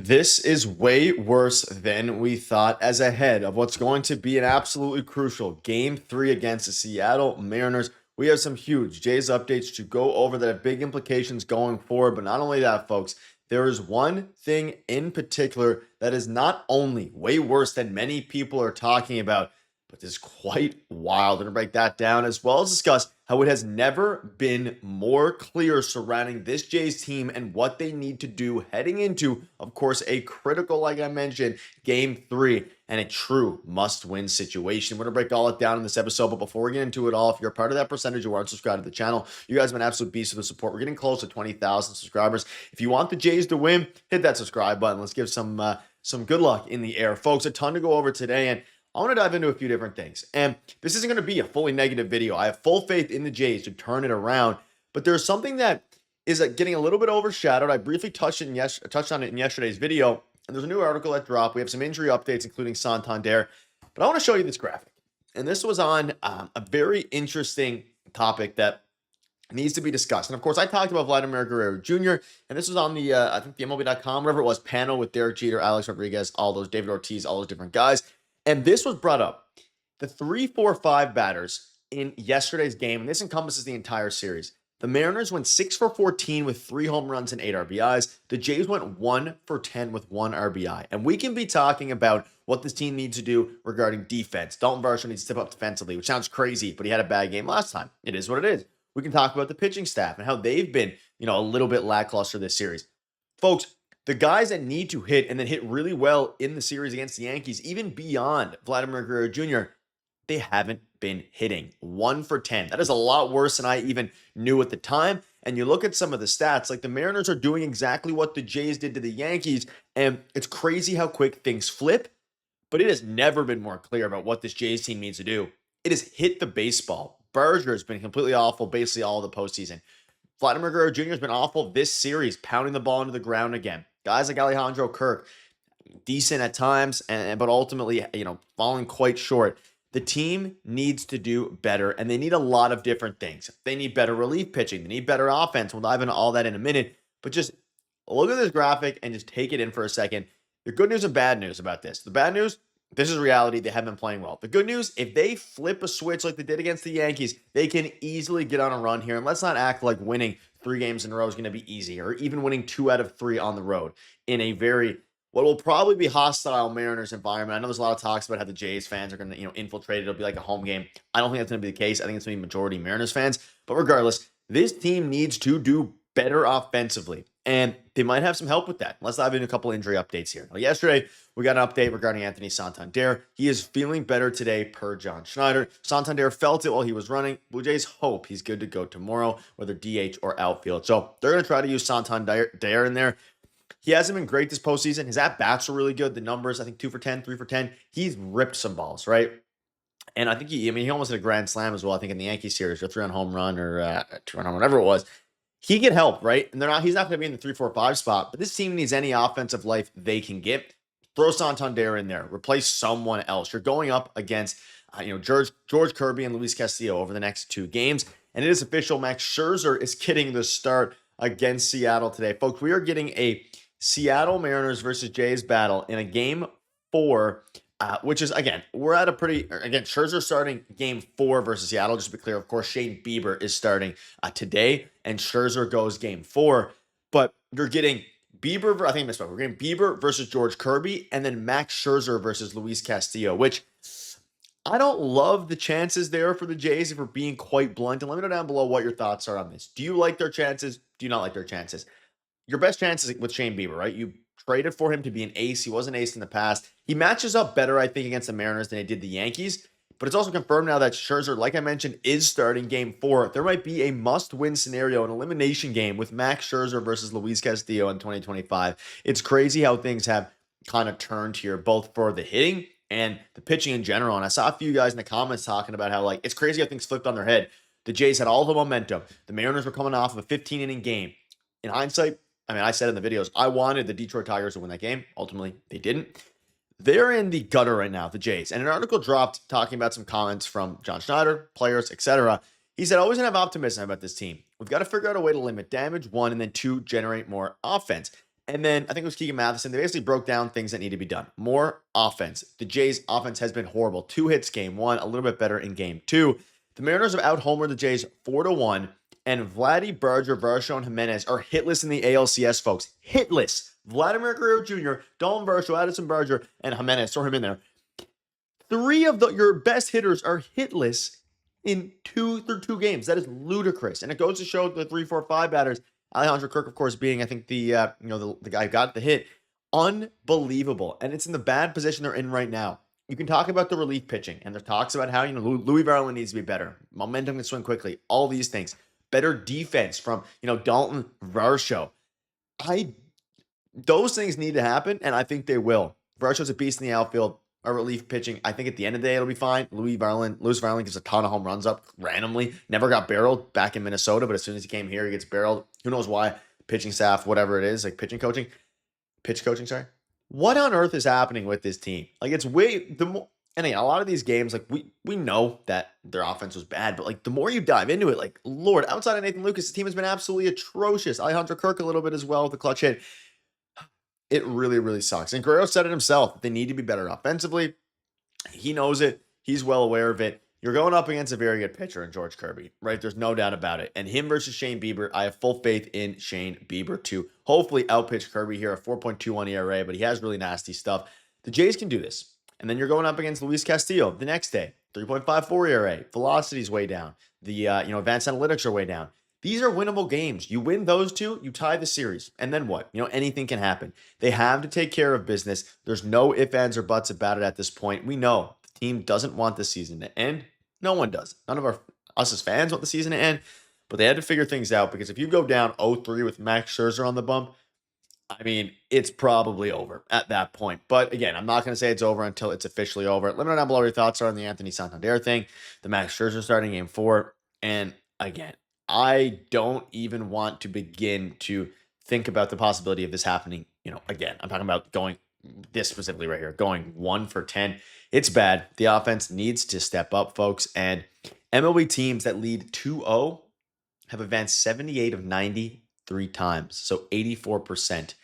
This is way worse than we thought as ahead of what's going to be an absolutely crucial game three against the Seattle Mariners. We have some huge Jays updates to go over that have big implications going forward. But not only that, folks, there is one thing in particular that is not only way worse than many people are talking about, but is quite wild. We're going to break that down as well as discuss how it has never been more clear surrounding this Jays team and what they need to do heading into, of course, a critical, like I mentioned, game three and a true must-win situation. We're going to break all it down in this episode, but before we get into it all, if you're a part of that percentage who aren't subscribed to the channel, you guys have been absolute beasts of the support. We're getting close to 20,000 subscribers. If you want the Jays to win, hit that subscribe button. Let's give some good luck in the air. Folks, a ton to go over today, and I want to dive into a few different things. And this isn't going to be a fully negative video. I have full faith in the Jays to turn it around. But there's something that is getting a little bit overshadowed. I briefly touched on it in yesterday's video. And there's a new article that dropped. We have some injury updates, including Santander. But I want to show you this graphic. And this was on a very interesting topic that needs to be discussed. And of course, I talked about Vladimir Guerrero Jr. And this was on the, I think the MLB.com, whatever it was, panel with Derek Jeter, Alex Rodriguez, all those, David Ortiz, all those different guys. And this was brought up. The 3, 4, 5 batters in yesterday's game, and this encompasses the entire series. The Mariners went 6 for 14 with 3 home runs and 8 RBIs. The Jays went 1 for 10 with 1 RBI. And we can be talking about what this team needs to do regarding defense. Dalton Varsho needs to step up defensively, which sounds crazy, but he had a bad game last time. It is what it is. We can talk about the pitching staff and how they've been, a little bit lackluster this series. Folks, the guys that need to hit and then hit really well in the series against the Yankees, even beyond Vladimir Guerrero Jr., they haven't been hitting. 1 for 10. That is a lot worse than I even knew at the time. And you look at some of the stats, like the Mariners are doing exactly what the Jays did to the Yankees, and it's crazy how quick things flip, but it has never been more clear about what this Jays team needs to do. It is hit the baseball. Berger has been completely awful basically all of the postseason. Vladimir Guerrero Jr. has been awful this series, pounding the ball into the ground again. Guys like Alejandro Kirk, decent at times, but ultimately, falling quite short. The team needs to do better, and they need a lot of different things. They need better relief pitching. They need better offense. We'll dive into all that in a minute, but just look at this graphic and just take it in for a second. The good news and bad news about this. The bad news, this is reality. They haven't been playing well. The good news, if they flip a switch like they did against the Yankees, they can easily get on a run here. And let's not act like winning 3 games in a row is going to be easy, or even winning 2 out of 3 on the road in a what will probably be hostile Mariners environment. I know there's a lot of talks about how the Jays fans are going to, infiltrate it. It'll be like a home game. I don't think that's going to be the case. I think it's going to be majority Mariners fans. But regardless, this team needs to do better offensively, and they might have some help with that. Let's dive into a couple injury updates here. Now, yesterday, we got an update regarding Anthony Santander. He is feeling better today per John Schneider. Santander felt it while he was running. Blue Jays hope he's good to go tomorrow, whether DH or outfield. So they're going to try to use Santander in there. He hasn't been great this postseason. His at-bats are really good. The numbers, I think 2 for 10, 3 for 10. He's ripped some balls, right? And I think he almost hit a grand slam as well, I think, in the Yankee series, or 3-run home run or 2-run home, whatever it was. He can help, right? And he's not going to be in the 3, 4, 5 spot, but this team needs any offensive life they can get. Throw Santander in there. Replace someone else. You're going up against George Kirby and Luis Castillo over the next 2 games. And it is official. Max Scherzer is getting the start against Seattle today. Folks, we are getting a Seattle Mariners versus Jays battle in a game 4, which is, again, Scherzer starting game 4 versus Seattle. Just to be clear, of course, Shane Bieber is starting today, and Scherzer goes game 4. But you're getting Bieber, I think I misspoke. We're getting Bieber versus George Kirby, and then Max Scherzer versus Luis Castillo, which I don't love the chances there for the Jays, if we're being quite blunt. And let me know down below what your thoughts are on this. Do you like their chances? Do you not like their chances? Your best chance is with Shane Bieber, right? You traded for him to be an ace. He was an ace in the past. He matches up better, I think, against the Mariners than he did the Yankees. But it's also confirmed now that Scherzer, like I mentioned, is starting game 4. There might be a must-win scenario, an elimination game with Max Scherzer versus Luis Castillo in 2025. It's crazy how things have kind of turned here, both for the hitting and the pitching in general. And I saw a few guys in the comments talking about how, it's crazy how things flipped on their head. The Jays had all the momentum. The Mariners were coming off of a 15-inning game. In hindsight, I said in the videos, I wanted the Detroit Tigers to win that game. Ultimately, they didn't. They're in the gutter right now, the Jays. And an article dropped talking about some comments from John Schneider, players, etc. He said, always have optimism about this team. We've got to figure out a way to limit damage, 1, and then 2, generate more offense. And then I think it was Keegan Matheson. They basically broke down things that need to be done. More offense. The Jays' offense has been horrible. 2 hits game 1, a little bit better in game 2. The Mariners have out-homered the Jays 4-1. And Vladdy, Berger, Varsho, and Jimenez are hitless in the ALCS, folks. Hitless. Vladimir Guerrero Jr., Dalton Varsho, Addison Berger, and Jimenez. Throw him in there. 3 of your best hitters are hitless in through 2 games. That is ludicrous. And it goes to show the 3, 4, 5 batters. Alejandro Kirk, of course, being, I think, the guy who got the hit. Unbelievable. And it's in the bad position they're in right now. You can talk about the relief pitching, and there's talks about how, Louis Varland needs to be better. Momentum can swing quickly. All these things. Better defense from, Dalton Varsho. Those things need to happen, and I think they will. Varsho's a beast in the outfield. Our relief pitching, I think at the end of the day, it'll be fine. Louis Varland gives a ton of home runs up randomly. Never got barreled back in Minnesota, but as soon as he came here, he gets barreled. Who knows why? Pitching staff, whatever it is, like pitch coaching, sorry. What on earth is happening with this team? Like, it's and again, a lot of these games, like, we know that their offense was bad, but like the more you dive into it, like, Lord, outside of Nathan Lucas, the team has been absolutely atrocious. Alejandro Kirk a little bit as well with the clutch hit. It really, really sucks. And Guerrero said it himself. They need to be better offensively. He knows it. He's well aware of it. You're going up against a very good pitcher in George Kirby, right? There's no doubt about it. And him versus Shane Bieber, I have full faith in Shane Bieber to hopefully outpitch Kirby here, a 4.21 ERA, but he has really nasty stuff. The Jays can do this. And then you're going up against Luis Castillo the next day, 3.54 ERA. Velocity's way down. The advanced analytics are way down. These are winnable games. You win those 2, you tie the series. And then what? Anything can happen. They have to take care of business. There's no ifs, ands, or buts about it at this point. We know the team doesn't want the season to end. No one does. None of us as fans want the season to end. But they had to figure things out, because if you go down 0-3 with Max Scherzer on the bump, I mean, it's probably over at that point. But again, I'm not going to say it's over until it's officially over. Let me know down below what your thoughts are on the Anthony Santander thing, the Max Scherzer starting game 4. And again, I don't even want to begin to think about the possibility of this happening. Again, I'm talking about going this specifically right here, going 1 for 10. It's bad. The offense needs to step up, folks. And MLB teams that lead 2-0 have advanced 78 of 93 times, so 84%.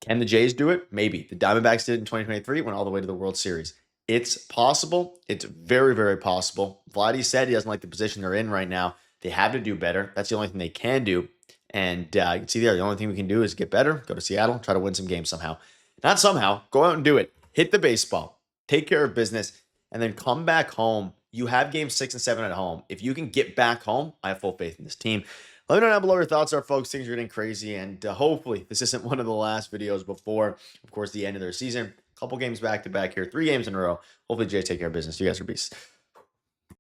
Can the Jays do it? Maybe. The Diamondbacks did it in 2023, went all the way to the World Series. It's possible. It's very, very possible. Vladdy said he doesn't like the position they're in right now. They have to do better. That's the only thing they can do. And you can see there, the only thing we can do is get better, go to Seattle, try to win some games somehow. Not somehow. Go out and do it. Hit the baseball. Take care of business. And then come back home. You have games 6 and 7 at home. If you can get back home, I have full faith in this team. Let me know down below your thoughts are, folks. Things are getting crazy. And hopefully this isn't one of the last videos before, of course, the end of their season. A couple games back-to-back here. 3 games in a row. Hopefully, Jay take care of business. You guys are beasts.